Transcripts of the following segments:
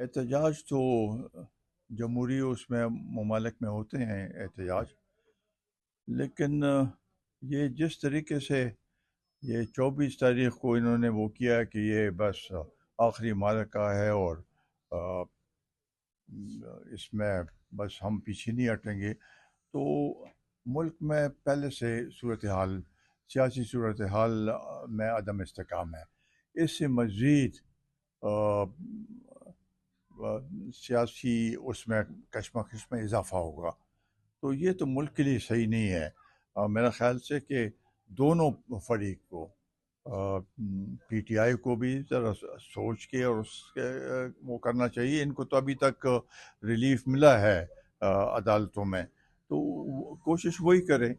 احتجاج تو جمہوری اس میں ممالک میں ہوتے ہیں احتجاج، لیکن یہ جس طریقے سے یہ 24 تاریخ کو انہوں نے وہ کیا کہ یہ بس آخری معرکہ ہے اور آ، اس میں بس ہم پیچھے نہیں ہٹیں گے، تو ملک میں پہلے سے صورتحال سیاسی صورتحال میں عدم استحکام ہے۔ اس سے مزید آ، آ، سیاسی اس میں کشمکش میں اضافہ ہوگا، تو یہ تو ملک کے لیے صحیح نہیں ہے۔ میرا خیال سے کہ دونوں فریق کو، پی ٹی آئی کو بھی ذرا سوچ کے اور اس کے وہ کرنا چاہیے۔ ان کو تو ابھی تک ریلیف ملا ہے عدالتوں میں، تو کوشش وہی کریں۔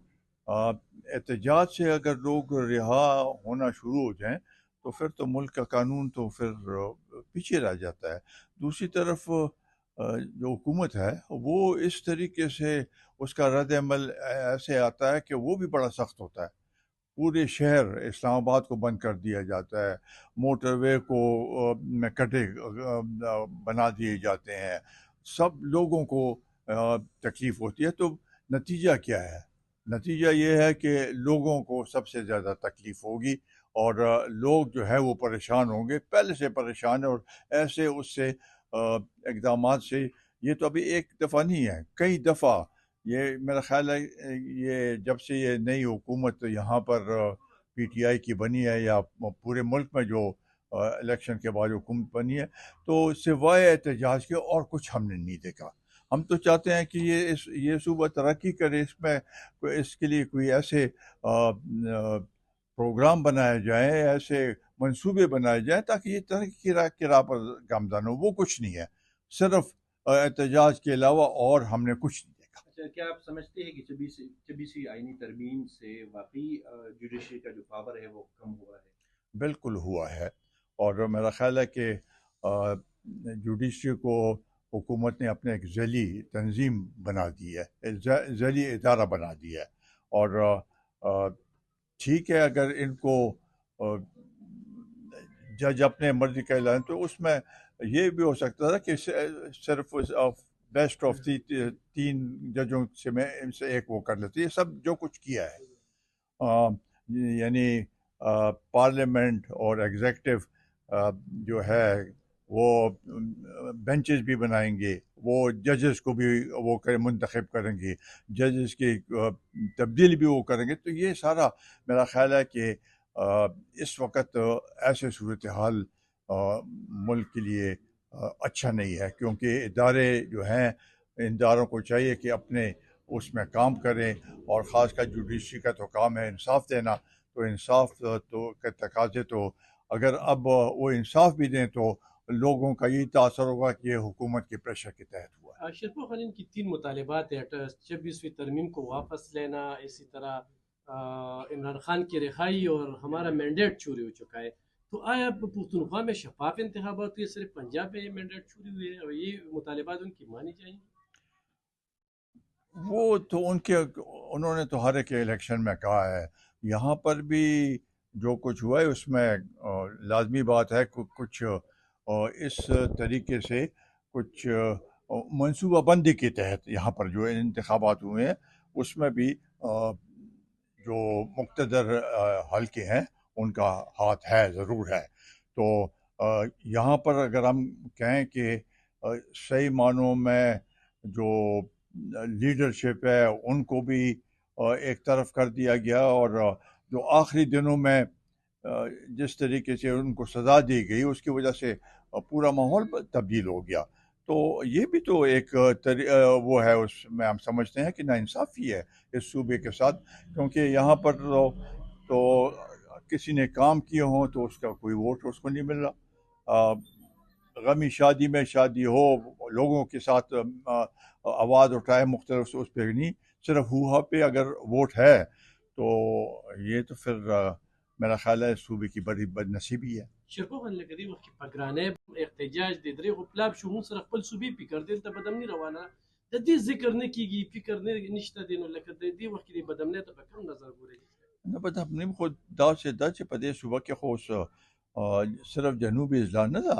احتجاج سے اگر لوگ رہا ہونا شروع ہو جائیں تو پھر تو ملک کا قانون تو پھر پیچھے رہ جاتا ہے۔ دوسری طرف جو حکومت ہے وہ اس طریقے سے اس کا رد عمل ایسے آتا ہے کہ وہ بھی بڑا سخت ہوتا ہے۔ پورے شہر اسلام آباد کو بند کر دیا جاتا ہے، موٹر وے کو میں کٹے بنا دیے جاتے ہیں، سب لوگوں کو تکلیف ہوتی ہے۔ تو نتیجہ کیا ہے؟ نتیجہ یہ ہے کہ لوگوں کو سب سے زیادہ تکلیف ہوگی اور لوگ جو ہے وہ پریشان ہوں گے، پہلے سے پریشان ہیں، اور ایسے اس سے اقدامات سے یہ تو ابھی ایک دفعہ نہیں ہے، کئی دفعہ یہ میرا خیال ہے یہ جب سے یہ نئی حکومت یہاں پر پی ٹی آئی کی بنی ہے یا پورے ملک میں جو الیکشن کے بعد حکومت بنی ہے، تو سوائے احتجاج کے اور کچھ ہم نے نہیں دیکھا۔ ہم تو چاہتے ہیں کہ یہ صوبہ ترقی کرے، اس کے لیے کوئی ایسے پروگرام بنائے جائیں، ایسے منصوبے بنائے جائیں تاکہ یہ ترقی کی راہ پر گامزن ہو۔ وہ کچھ نہیں ہے، صرف احتجاج کے علاوہ اور ہم نے کچھ نہیں دیکھا۔ اچھا، کیا آپ سمجھتے ہیں کہ چبیسویں آئینی ترمیم سے واقعی جوڈیشری کا جو پاور ہے وہ کم ہوا ہے؟ بالکل ہوا ہے، اور میرا خیال ہے کہ جوڈیشری کو حکومت نے اپنے ایک ذیلی تنظیم بنا دی ہے، ذیلی ادارہ بنا دیا ہے، اور ٹھیک ہے اگر ان کو جج اپنے مرضی کا اعلان، تو اس میں یہ بھی ہو سکتا تھا کہ صرف بیسٹ آف 3 ججوں سے میں ان سے ایک وہ کر لیتے۔ یہ سب جو کچھ کیا ہے، یعنی پارلیمنٹ اور ایگزیکٹو جو ہے وہ بینچز بھی بنائیں گے، وہ ججز کو بھی وہ منتخب کریں گے، ججز کی تبدیلی بھی وہ کریں گے۔ تو یہ سارا میرا خیال ہے کہ اس وقت ایسے صورتحال ملک کے لیے اچھا نہیں ہے، کیونکہ ادارے جو ہیں ان اداروں کو چاہیے کہ اپنے اس میں کام کریں، اور خاص کر جوڈیشری کا تو کام ہے انصاف دینا، تو انصاف تو کے تقاضے تو اگر اب وہ انصاف بھی دیں تو لوگوں کا یہی تاثر ہوگا کہ یہ حکومت کے پریشر کے تحت ہوا ہے۔ شرپو خان کی 3 مطالبات ہیں: 26ویں ترمیم کو واپس لینا، اسی طرح عمران خان کی رہائی، اور ہمارا مینڈیٹ چوری ہو چکا ہے۔ تو آیا پختونخوا میں شفاف انتخابات ہوئے؟ صرف پنجاب میں یہ مینڈیٹ چوری ہوئی ہے اور یہ مطالبات ان کی مانی چاہیے؟ وہ تو انہوں نے تو ہر ایک الیکشن میں کہا ہے، یہاں پر بھی جو کچھ ہوا ہے اس میں لازمی بات ہے کچھ اس طریقے سے کچھ منصوبہ بندی کے تحت یہاں پر جو انتخابات ہوئے ہیں اس میں بھی جو مقتدر حلقے ہیں ان کا ہاتھ ہے، ضرور ہے۔ تو یہاں پر اگر ہم کہیں کہ صحیح معنوں میں جو لیڈرشپ ہے ان کو بھی ایک طرف کر دیا گیا، اور جو آخری دنوں میں جس طریقے سے ان کو سزا دی گئی اس کی وجہ سے پورا ماحول تبدیل ہو گیا، تو یہ بھی تو ایک وہ ہے، اس میں ہم سمجھتے ہیں کہ ناانصافی ہے اس صوبے کے ساتھ، کیونکہ یہاں پر تو کسی نے کام کیے ہوں تو اس کا کوئی ووٹ اس کو نہیں مل رہا۔ غمی شادی میں شادی ہو، لوگوں کے ساتھ آواز اٹھائے مختلف اس پہ نہیں، صرف ہوا پہ اگر ووٹ ہے تو یہ تو پھر میرا خیال ہے صوبے کی بڑی بد نصیبی ہے۔ شرپو خان لکه دې وخت کې پګرانۍ احتجاج د درېغو پلاب شو، مونږ سره خپل صوبې فکر دلته بدامني روانه، د دې ذکر نه کیږي، فکر نه نشته دی، نو لکه د دې وخت کې د بدامنۍ ته په کوم نظر ګورئ؟ نه بدامني خو دا چې په دې صوبه کې خو صرف جنوبي اضلاع نه ده،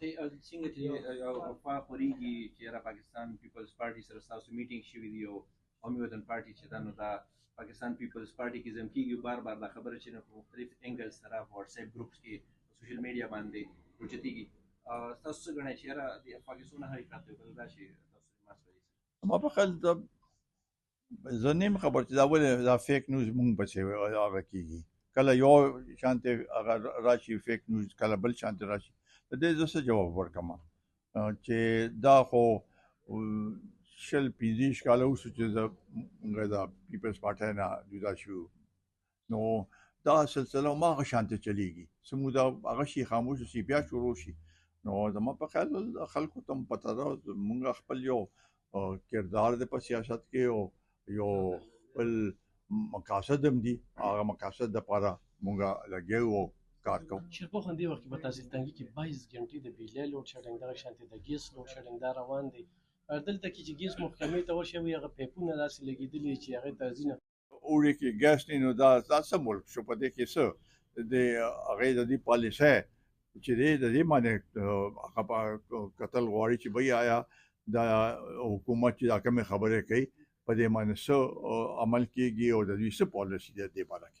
څنګه چې وفا خوريږي چې را پاکستان پیپلز پارټي سره تاسو میټینګ شوی دی او قومي وطن پارټي چې دا نو دا پاکستان پیپلز پارټي کې زم کیږي بار بار دا خبره چې په مختلف انګل سره واتس اپ ګروپس کې سوشل میډیا باندې وچتيږي تاسو څنګه چې را د پاکستان حقیقت دی دا شي تاسو ما ما بخل زنیم خبر چې دا ول دا فیک نیوز مونږ بچي هغه کیږي کله یو شانته اگر راشي فیک نیوز کله بل شانته راشي د دې زسه جواب ورکما چې دا خو شل پیزیش کاله اوس چې دا پیپلز پارټي نه جدا شو نو دا سلسله ما شانته چلیږي سمودا هغه شي خاموش شي بیا شروع شي نو زما په خیال خلکو تم پته ده مونږ خپل یو کردار د په سیاست کې او یو بل مقاصد هم دي هغه مقاصد لپاره مونږ لګیو کار کوو چې په خوندې وخت کې به تاسو تنګي کې 22 غنټې د بجلی لوډ شیډینګ دغه شانتي د ګیس لوډ شیډینګ دا روان دي دلته کې چې ګیس محکمې ته ورشي هغه پیپونه داسې لګېدلي چې هغه ترځینه اوري کې ګیس نه نو دا سم ملک شو په دې کې څه د هغه د دې پالیسي چې د دې باندې هغه قتل غواړي چې بیا آیا د حکومت چې دا کوم خبره کوي په دې باندې څه عمل کیږي او د دې څه پالیسي ده دې باندې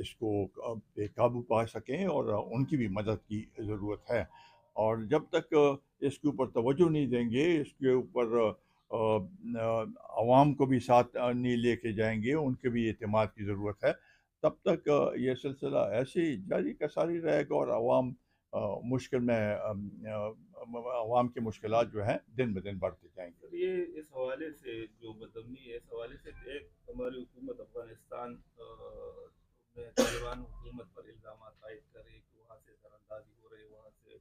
اس کو بے قابو پا سکیں، اور ان کی بھی مدد کی ضرورت ہے. اور جب تک اس کے اوپر توجہ نہیں دیں گے، اس کے اوپر عوام کو بھی ساتھ نہیں لے کے جائیں گے، ان کے بھی اعتماد کی ضرورت ہے، تب تک یہ سلسلہ ایسے ہی جاری کا ساری رہے گا، اور عوام مشکل میں عوام کی مشکلات جو ہیں دن بدن بڑھتے جائیں گے. یہ اس حوالے سے جو بدامنی ہے، اس حوالے سے ایک ہماری حکومت افغانستان میں طالبان حکومت پر الزامات عائد کر رہی ہے کہ وہاں سے زر اندازی ہو رہی ہے، وہاں سے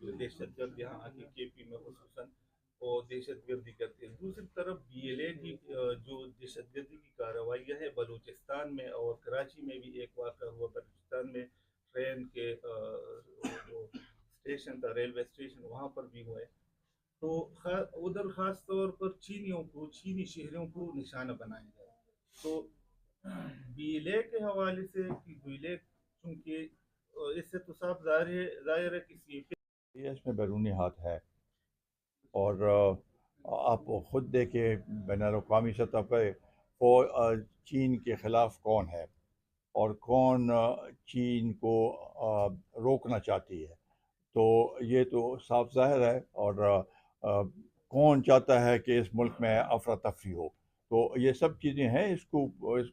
جو دہشت گرد یہاں آ کے کے پی میں خصوصاً وہ دہشت گردی کرتے ہیں. دوسری طرف BLA کی جو دہشت گردی کی کارروائیاں ہے بلوچستان میں، اور کراچی میں بھی ایک واقعہ ہوا بلوچستان میں، ٹرین کے جو اسٹیشن تھا ریلوے اسٹیشن وہاں پر بھی ہوئے. تو ادھر خاص طور پر چینیوں کو، چینی شہریوں کو نشانہ بنایا گیا. تو BLA کے حوالے سے کہ BLA چونکہ اس سے تو صاف ظاہر ہے کہ یہ اس میں بیرونی ہاتھ ہے، اور آپ خود دیکھیں بین الاقوامی سطح پہ چین کے خلاف کون ہے، اور کون چین کو روکنا چاہتی ہے. تو یہ تو صاف ظاہر ہے، اور کون چاہتا ہے کہ اس ملک میں افراتفری ہو. تو یہ سب چیزیں ہیں، اس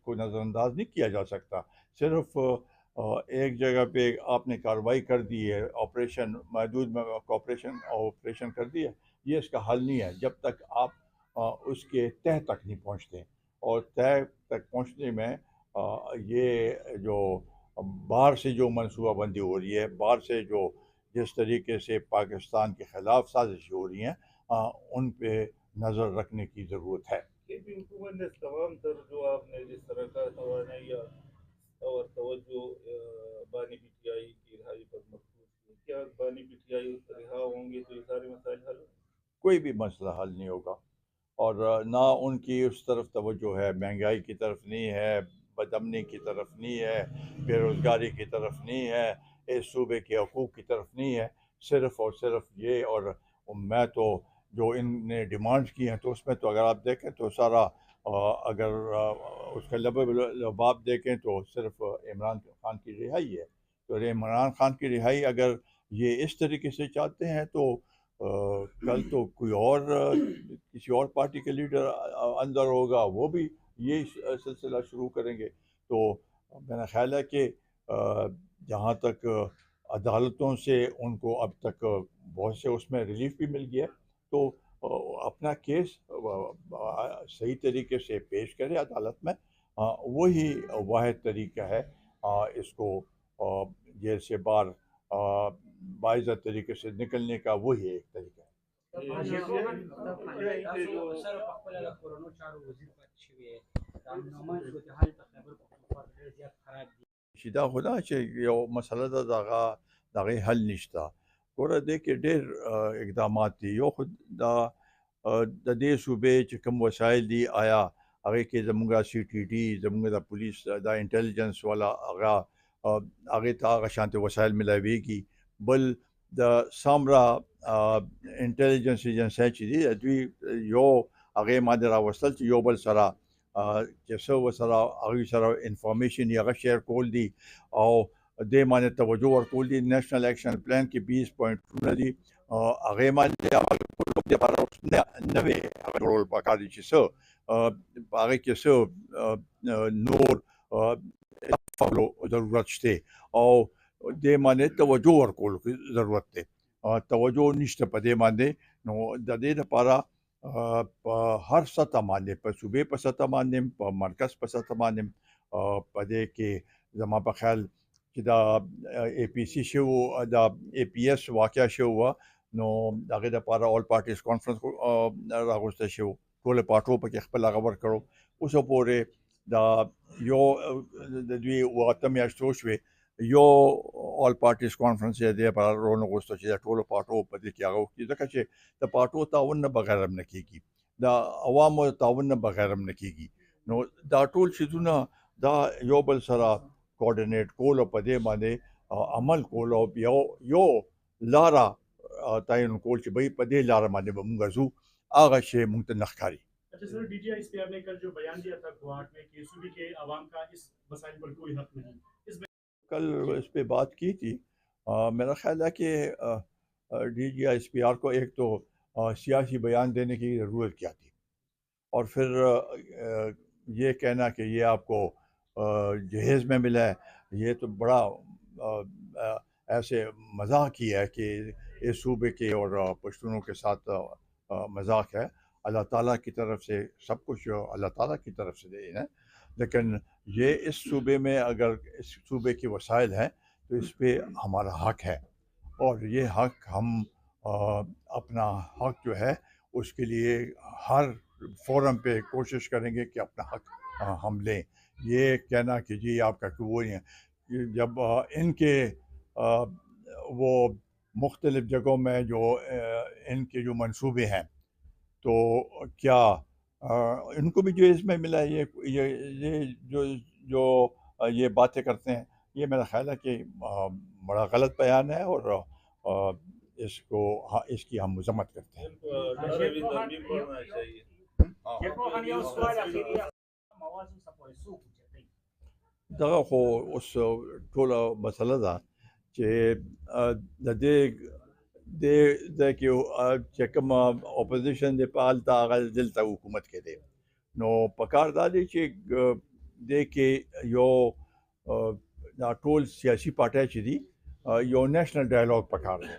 کو نظر انداز نہیں کیا جا سکتا. صرف ایک جگہ پہ آپ نے کارروائی کر دی ہے، آپریشن محدود میں آپریشن کر دی ہے، یہ اس کا حل نہیں ہے جب تک آپ اس کے تہہ تک نہیں پہنچتے. اور تہہ تک پہنچنے میں یہ جو باہر سے جو منصوبہ بندی ہو رہی ہے، باہر سے جو جس طریقے سے پاکستان کے خلاف سازشیں ہو رہی ہیں، ان پہ نظر رکھنے کی ضرورت ہے. کہ بھی حکومت نے تمام تر جو آپ نے جس طرح کا توانائی اور توجہ بانی پی ٹی آئی کی رہائی پر مرکوز کی، کیا بانی پی ٹی آئی رہا ہوں گے تو یہ سارے مسائل حل ہوں؟ کوئی بھی مسئلہ حل نہیں ہوگا، اور نہ ان کی اس طرف توجہ ہے، مہنگائی کی طرف نہیں ہے، بدامنی کی طرف نہیں ہے، بے روزگاری کی طرف نہیں ہے، اس صوبے کے حقوق کی طرف نہیں ہے. صرف اور صرف یہ، اور میں تو جو ان نے ڈیمانڈز کی ہیں تو اس میں تو اگر آپ دیکھیں تو سارا اگر اس کا لباب دیکھیں تو صرف عمران خان کی رہائی ہے. تو عمران خان کی رہائی اگر یہ اس طریقے سے چاہتے ہیں تو کل تو کوئی اور کسی اور پارٹی کے لیڈر اندر ہوگا، وہ بھی یہ سلسلہ شروع کریں گے. تو میرا خیال ہے کہ جہاں تک عدالتوں سے ان کو اب تک بہت سے اس میں ریلیف بھی مل گیا، تو اپنا کیس صحیح طریقے سے پیش کرے عدالت میں. وہی واحد طریقہ ہے اس کو جیل سے باہر باعزت طریقے سے نکلنے کا، وہی ایک طریقہ ہے. شیدا خدا چې یو مسله ده دغه حل نشته. ګوره دې کې ډېر اقدامات دي. یو خو د دې صوبې چې کوم وسایل دي، آیا هغې کې زموږ CTD، زموږ د پولیس د انټیلیجنس والا هغې ته هغه شانتې وسایل ملاویږي. بل د سامرا انټیلیجنس ایجنسی چې دي دوی یو هغې باندې راوستل چې یو بل سره چې څه ورسره هغوی سره انفارمیشن یې هغه شیر کول دي، او دې باندې توجه ورکول دي. نیشنل ایکشن پلان کې 20 پوینټونه دي، هغې باندې دپاره نوې هغه جوړول پکار دي چې څه هغې کې څه نور ضرورت شته، او دې باندې توجه ورکول ضرورت دی. توجه نشته په دې باندې. نو د دې دپاره په هر سطح باندې، په صوبې په سطح باندې، په مرکز په سطح باندې، په دې کې زما په خیال چې دا APC شو، دا APS واقعه شو، نو هغې دپاره آل پارټیز کانفرنس راغوستی شو، ټولو پارټو پکې خپل هغه ورکړو. اوسه پورې دا یو د دوی 8 میاشتې وشوې، یو آل پارټیز کانفرنس یې دې لپاره رانغوسته چې د ټولو پارټو په دې کې هغه وکړي، ځکه چې د پارټو تعاون نه بغیر هم نه کېږي، د عوامو تعاون نه بغیر هم نه کېږي. نو دا ټول څیزونه دا یو بل سره کوارډینیټ کول او په دې باندې عمل کول او یو لاره تعین کول چې بھئی په دې لاره باندې به مونږ ځو، هغه شی مونږ ته نه ښکاري. اچھا sir, D G I S P R نے کل جو بیان دیا تھا کوارٹ میں کہ صوبے کے عوام کا اس مسائل پر کوئی حق نہیں، اس کل اس پہ بات کی تھی. میرا خیال ہے کہ D G I S P R کو ایک تو سیاسی بیان دینے کی ضرورت کیا تھی، اور پھر یہ کہنا کہ یہ آپ کو جہیز میں ملا ہے، یہ تو بڑا ایسے مذاق ہی ہے کہ اس صوبے کے اور پشتونوں کے ساتھ مذاق ہے. اللہ تعالیٰ کی طرف سے سب کچھ اللہ تعالیٰ کی طرف سے دین ہے، لیکن یہ اس صوبے میں اگر اس صوبے کے وسائل ہیں تو اس پہ ہمارا حق ہے، اور یہ حق ہم اپنا حق جو ہے اس کے لیے ہر فورم پہ کوشش کریں گے کہ اپنا حق ہم لیں. یہ کہنا کہ جی آپ کا وہ نہیں ہے، جب ان کے وہ مختلف جگہوں میں جو ان کے جو منصوبے ہیں تو کیا ان کو بھی جو اس میں ملا ہے، یہ جو یہ باتیں کرتے ہیں، یہ میرا خیال ہے کہ بڑا غلط بیان ہے، اور اس کی ہم مذمت کرتے ہیں. دغه خو اوس ټوله مسله ده چې د کې چې کوم اپوزیشن دی په هلته هغه دلته حکومت کې دی، نو پکار دا دی چې د کې یو دا ټول سیاسي پارټۍ چې دي یو نیشنل ډایلاګ پکار دی،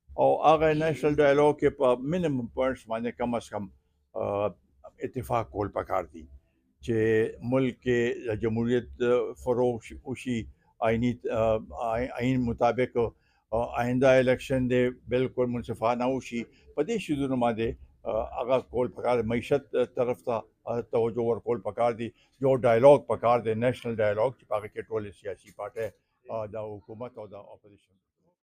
او هغه نیشنل ډایلاګ کې په منیمم پوینټس باندې کم از کم اتفاق کول پکار دی چې ملک کې جمهوریت فروغ وشي، آئین مطابق آئندہ الیکشن دے بالکل منصفانہ وشي. په دې شیزونو باندې هغه کول پکار دی، معیشت طرف ته توجه ورکول پکار دی، یو ډایلاګ پکار دی، نیشنل ډایلاګ چې په هغه کې ټولې سیاسي پارټۍ د حکومت او د اپوزیشن